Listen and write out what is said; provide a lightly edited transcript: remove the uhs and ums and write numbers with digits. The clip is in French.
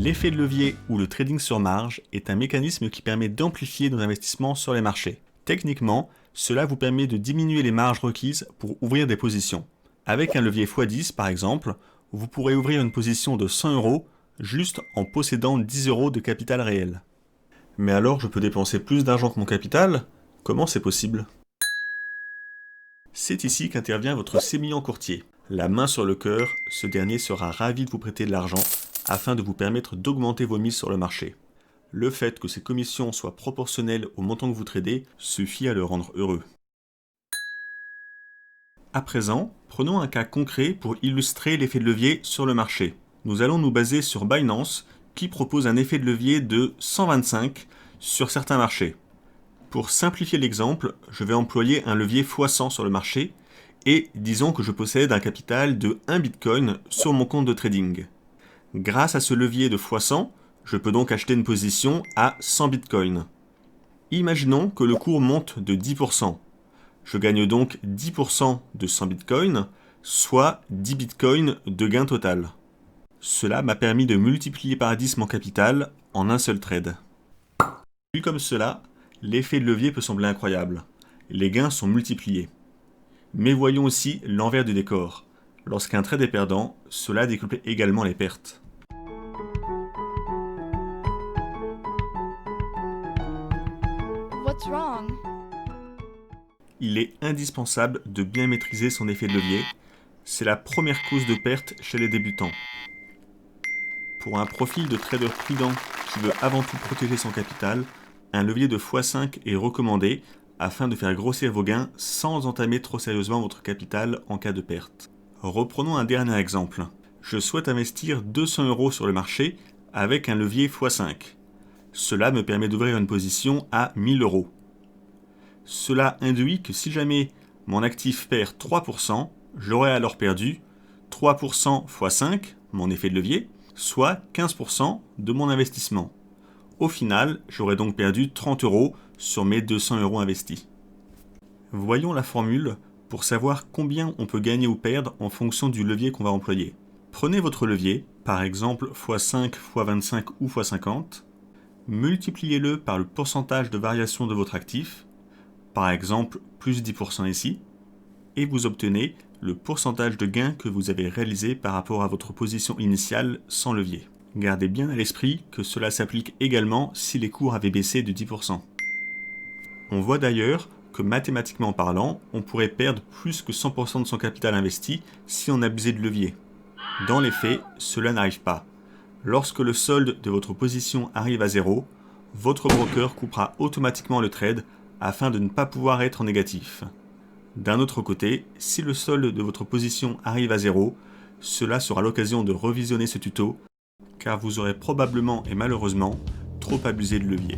L'effet de levier ou le trading sur marge est un mécanisme qui permet d'amplifier nos investissements sur les marchés. Techniquement, cela vous permet de diminuer les marges requises pour ouvrir des positions. Avec un levier x10 par exemple, vous pourrez ouvrir une position de 100 € juste en possédant 10 € de capital réel. Mais alors je peux dépenser plus d'argent que mon capital? Comment c'est possible? C'est ici qu'intervient votre sémillant courtier. La main sur le cœur, ce dernier sera ravi de vous prêter de l'argent afin de vous permettre d'augmenter vos mises sur le marché. Le fait que ces commissions soient proportionnelles au montant que vous tradez suffit à le rendre heureux. À présent, prenons un cas concret pour illustrer l'effet de levier sur le marché. Nous allons nous baser sur Binance qui propose un effet de levier de 125 sur certains marchés. Pour simplifier l'exemple, je vais employer un levier x100 sur le marché et disons que je possède un capital de 1 Bitcoin sur mon compte de trading. Grâce à ce levier de x100, je peux donc acheter une position à 100 Bitcoin. Imaginons que le cours monte de 10%. Je gagne donc 10% de 100 Bitcoin, soit 10 Bitcoin de gain total. Cela m'a permis de multiplier par 10 mon capital en un seul trade. Vu comme cela, l'effet de levier peut sembler incroyable. Les gains sont multipliés. Mais voyons aussi l'envers du décor. Lorsqu'un trade est perdant, cela décuple également les pertes. What's wrong? Il est indispensable de bien maîtriser son effet de levier. C'est la première cause de perte chez les débutants. Pour un profil de trader prudent qui veut avant tout protéger son capital, un levier de x5 est recommandé afin de faire grossir vos gains sans entamer trop sérieusement votre capital en cas de perte. Reprenons un dernier exemple. Je souhaite investir 200 € sur le marché avec un levier x5. Cela me permet d'ouvrir une position à 1000 €. Cela induit que si jamais mon actif perd 3%, j'aurai alors perdu 3% x 5, mon effet de levier, soit 15% de mon investissement. Au final, j'aurai donc perdu 30 € sur mes 200 € investis. Voyons la formule pour savoir combien on peut gagner ou perdre en fonction du levier qu'on va employer. Prenez votre levier, par exemple x5, x25 ou x50, multipliez-le par le pourcentage de variation de votre actif, par exemple plus 10% ici, et vous obtenez le pourcentage de gain que vous avez réalisé par rapport à votre position initiale sans levier. Gardez bien à l'esprit que cela s'applique également si les cours avaient baissé de 10%. On voit d'ailleurs que mathématiquement parlant, on pourrait perdre plus que 100% de son capital investi si on abusait de levier. Dans les faits, cela n'arrive pas. Lorsque le solde de votre position arrive à 0, votre broker coupera automatiquement le trade afin de ne pas pouvoir être en négatif. D'un autre côté, si le solde de votre position arrive à 0, cela sera l'occasion de revisionner ce tuto, car vous aurez probablement et malheureusement trop abusé de levier.